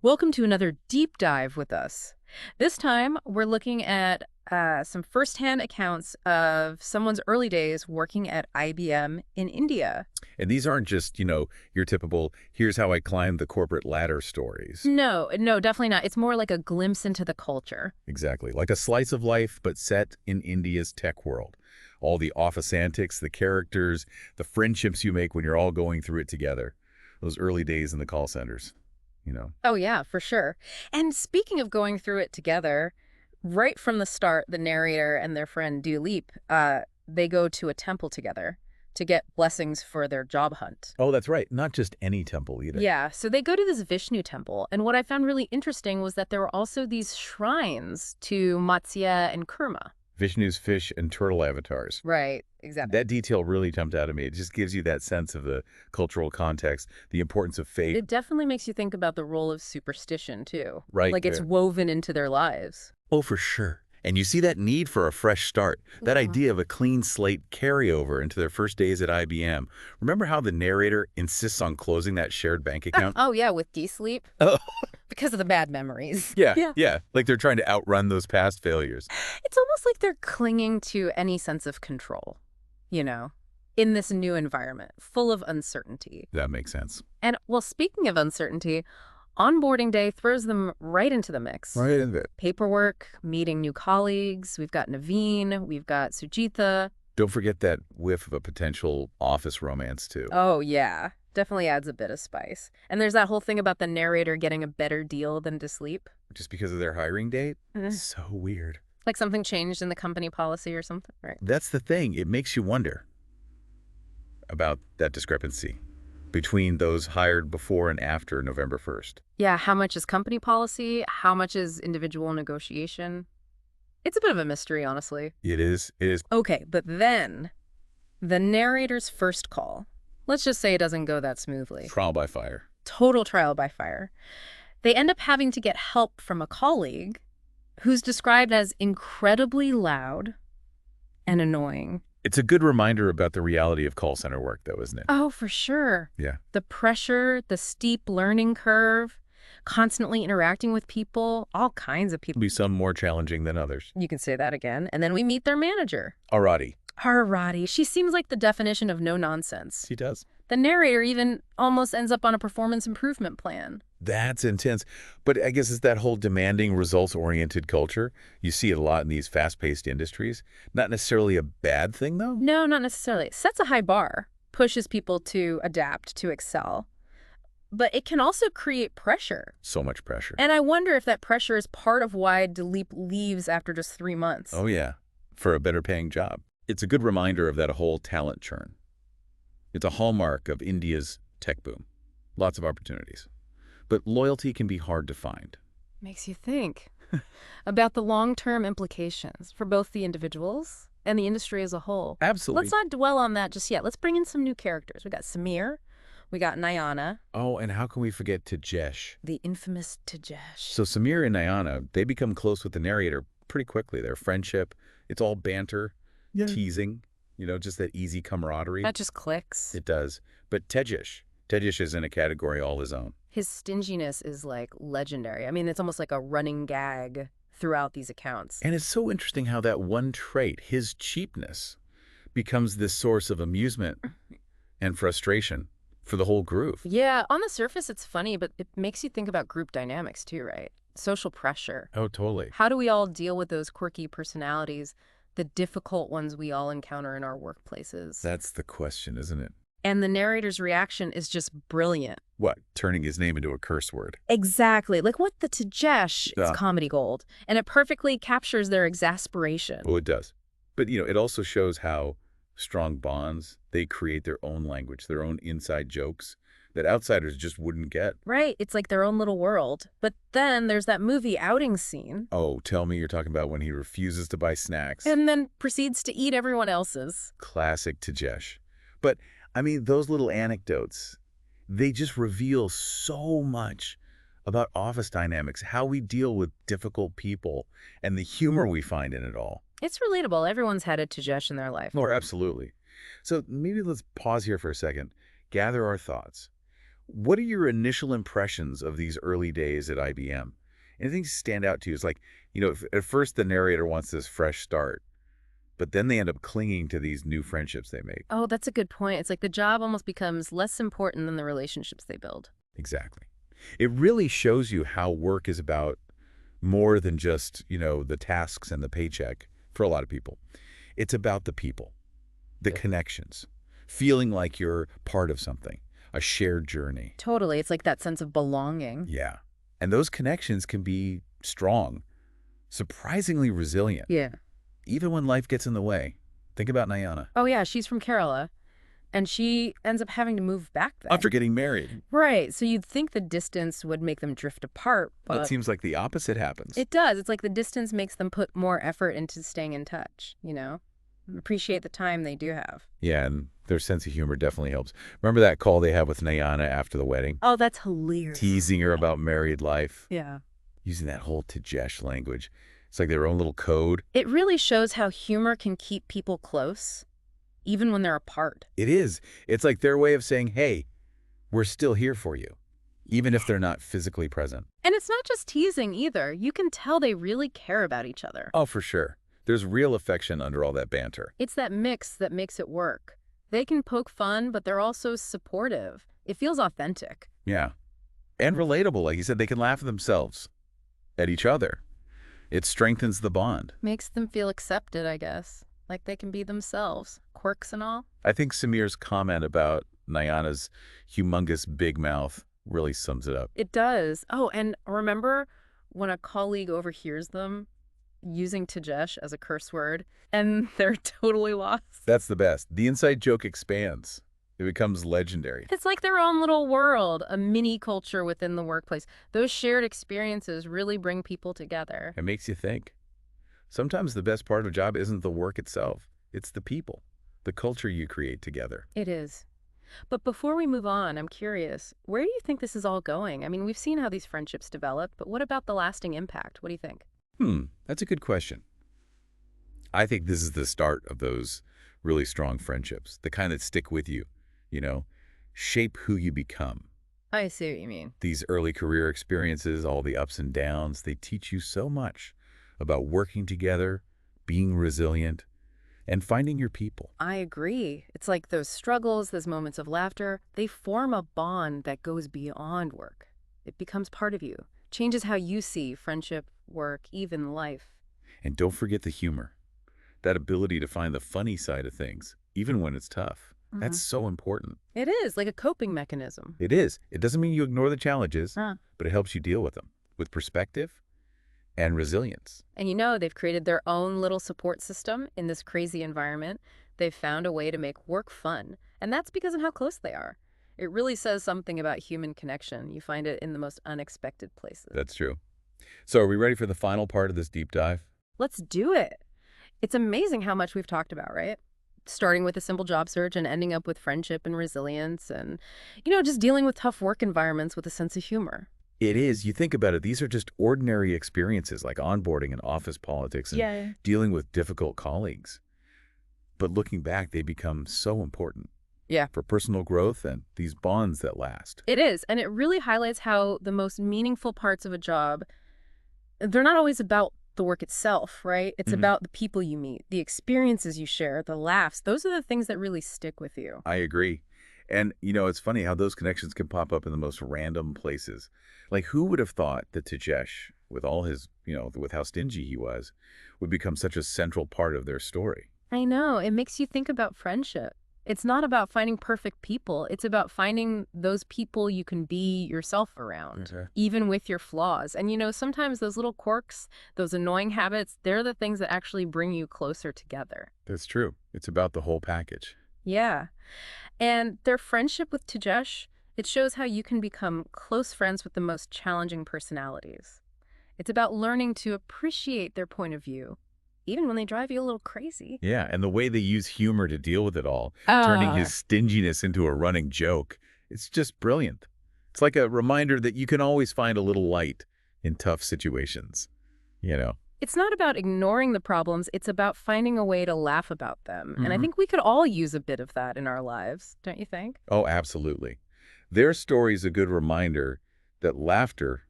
Welcome to another deep dive with us. This time, we're looking at some firsthand accounts of someone's early days working at IBM in India. And these aren't just, your typical, here's how I climbed the corporate ladder stories. No, no, definitely not. It's more like a glimpse into the culture. Exactly. Like a slice of life, but set in India's tech world. All the office antics, the characters, the friendships you make when you're all going through it together. Those early days in the call centers. Oh, yeah, for sure. And speaking of going through it together, right from the start, the narrator and their friend Duleep, they go to a temple together to get blessings for their job hunt. Oh, that's right. Not just any temple either. Yeah, so they go to this Vishnu temple, and what I found really interesting was that there were also these shrines to Matsya and Kurma. Vishnu's fish and turtle avatars. Right, exactly. That detail really jumped out at me. It just gives you that sense of the cultural context, the importance of faith. It definitely makes you think about the role of superstition, too. Right Like it's there. woven into their lives. Oh, for sure. And you see that need for a fresh start, that Mhm. idea of a clean slate carryover into their first days at IBM. Remember how the narrator insists on closing that shared bank account? Oh, yeah, with sleep Oh, because of the bad memories. yeah, Yeah. yeah. Like they're trying to outrun those past failures. It's almost like they're clinging to any sense of control, you know, in this new environment full of uncertainty. That makes sense. And, well, speaking of uncertainty, onboarding day throws them right into the mix. Right in it. Paperwork, meeting new colleagues. We've got Naveen, we've got Sujitha. Don't forget that whiff of a potential office romance, too. Oh, yeah. Definitely adds a bit of spice. And there's that whole thing about the narrator getting a better deal than to sleep. Just because of their hiring date? Eh. So weird. Like something changed in the company policy or something, right? That's the thing. It makes you wonder about that discrepancy between those hired before and after November 1st. Yeah, how much is company policy? How much is individual negotiation? It's a bit of a mystery, honestly. It is. It is. Okay, but then the narrator's first call. Let's just say it doesn't go that smoothly. Trial by fire. Total trial by fire. They end up having to get help from a colleague who's described as incredibly loud and annoying. It's a good reminder about the reality of call center work, though, isn't it? Oh, for sure. Yeah. The pressure, the steep learning curve, constantly interacting with people, all kinds of people. Be some more challenging than others. You can say that again. And then we meet their manager. Alrighty. Hararati. She seems like the definition of no nonsense. She does. The narrator even almost ends up on a performance improvement plan. That's intense. But I guess it's that whole demanding, results-oriented culture. You see it a lot in these fast-paced industries. Not necessarily a bad thing, though. No, not necessarily. It sets a high bar, pushes people to adapt, to excel. But it can also create pressure. So much pressure. And I wonder if that pressure is part of why Dileep leaves after just 3 months. Oh, yeah. For a better-paying job. It's a good reminder of that whole talent churn. It's a hallmark of India's tech boom. Lots of opportunities. But loyalty can be hard to find. Makes you think about the long-term implications for both the individuals and the industry as a whole. Absolutely. Let's not dwell on that just yet. Let's bring in some new characters. We got Samir. We got Nayana, Oh, and how can we forget Tejesh? the infamous Tejesh. So Samir and Nayana, they become close with the narrator pretty quickly. Their friendship, it's all banter, teasing, just that easy camaraderie. That just clicks. It does. But Tejesh is in a category all his own. His stinginess is like legendary. I mean, it's almost like a running gag throughout these accounts. And it's so interesting how that one trait, his cheapness, becomes this source of amusement and frustration for the whole group. Yeah, on the surface, it's funny, but it makes you think about group dynamics too, right? Social pressure. Oh, totally. How do we all deal with those quirky personalities, the difficult ones we all encounter in our workplaces? That's the question, isn't it? And the narrator's reaction is just brilliant. What, turning his name into a curse word? Exactly. Like what the Tejesh, it's Yeah. comedy gold. And it perfectly captures their exasperation. Oh, it does. But, it also shows how strong bonds, they create their own language, their own inside jokes that outsiders just wouldn't get. Right. It's like their own little world. But then there's that movie outing scene. Oh, tell me you're talking about when he refuses to buy snacks. And then proceeds to eat everyone else's. Classic Tejesh. But, those little anecdotes, they just reveal so much about office dynamics, how we deal with difficult people, and the humor we find in it all. It's relatable. Everyone's had a Tejesh in their life. Or absolutely. So maybe let's pause here for a second, gather our thoughts. What are your initial impressions of these early days at IBM? Anything stand out to you? It's like, at first the narrator wants this fresh start, but then they end up clinging to these new friendships they make. Oh, that's a good point. It's like the job almost becomes less important than the relationships they build. Exactly. It really shows you how work is about more than just, the tasks and the paycheck for a lot of people. It's about the people, the connections, feeling like you're part of something, a shared journey. Totally. It's like that sense of belonging. Yeah. And those connections can be strong, surprisingly resilient, Yeah. even when life gets in the way. Think about Nyana. Oh, yeah. She's from Kerala, and she ends up having to move back then. After getting married. Right. So you'd think the distance would make them drift apart, But it but seems like the opposite happens. it does. It's like the distance makes them put more effort into staying in touch, Appreciate the time they do have. Yeah, and their sense of humor definitely helps. Remember that call they have with Nyana after the wedding? Oh, that's hilarious. Teasing her about married life, Yeah. using that whole Tejesh language. It's like their own little code. It really shows how humor can keep people close, even when they're apart. It is. It's like their way of saying, hey, we're still here for you, even if they're not physically present. And it's not just teasing either. You can tell they really care about each other. Oh, for sure. There's real affection under all that banter. It's that mix that makes it work. They can poke fun, but they're also supportive. It feels authentic. Yeah. And relatable. Like you said, they can laugh at themselves, at each other. It strengthens the bond. Makes them feel accepted, I guess. Like they can be themselves, quirks and all. I think Samir's comment about Nyana's humongous big mouth really sums it up. It does. Oh, and remember when a colleague overhears them using Tejesh as a curse word and they're totally lost? That's the best. The inside joke expands. It becomes legendary. It's like their own little world, a mini culture within the workplace. Those shared experiences really bring people together. It makes you think. Sometimes the best part of a job isn't the work itself. It's the people, the culture you create together. It is. But before we move on, I'm curious, where do you think this is all going? I mean, we've seen how these friendships develop, but what about the lasting impact? What do you think? That's a good question. I think this is the start of those really strong friendships, the kind that stick with you, shape who you become. I see what you mean. These early career experiences, all the ups and downs, they teach you so much about working together, being resilient, and finding your people. I agree. It's like those struggles, those moments of laughter, they form a bond that goes beyond work. It becomes part of you, changes how you see friendship, work, even life. And don't forget the humor, that ability to find the funny side of things, even when it's tough. That's so important. It is like a coping mechanism. It is. It doesn't mean you ignore the challenges, Huh. but it helps you deal with them with perspective and resilience. And they've created their own little support system in this crazy environment. They've found a way to make work fun. And that's because of how close they are. It really says something about human connection. You find it in the most unexpected places. That's true. So are we ready for the final part of this deep dive? Let's do it. It's amazing how much we've talked about, right? Starting with a simple job search and ending up with friendship and resilience and, just dealing with tough work environments with a sense of humor. It is. You think about it, these are just ordinary experiences like onboarding and office politics and dealing with difficult colleagues. But looking back, they become so important. Yeah. For personal growth and these bonds that last. It is. And it really highlights how the most meaningful parts of a job, they're not always about the work itself, right? It's about the people you meet, the experiences you share, the laughs. Those are the things that really stick with you. I agree. And, it's funny how those connections can pop up in the most random places. Like, who would have thought that Tejesh, with all his, with how stingy he was, would become such a central part of their story? I know. It makes you think about friendship. It's not about finding perfect people. It's about finding those people you can be yourself around, even with your flaws. And, sometimes those little quirks, those annoying habits, they're the things that actually bring you closer together. That's true. It's about the whole package. Yeah. And their friendship with Tejesh, it shows how you can become close friends with the most challenging personalities. It's about learning to appreciate their point of view, even when they drive you a little crazy. Yeah, and the way they use humor to deal with it all, turning his stinginess into a running joke, it's just brilliant. It's like a reminder that you can always find a little light in tough situations, It's not about ignoring the problems. It's about finding a way to laugh about them. And I think we could all use a bit of that in our lives, don't you think? Oh, absolutely. Their story's a good reminder that laughter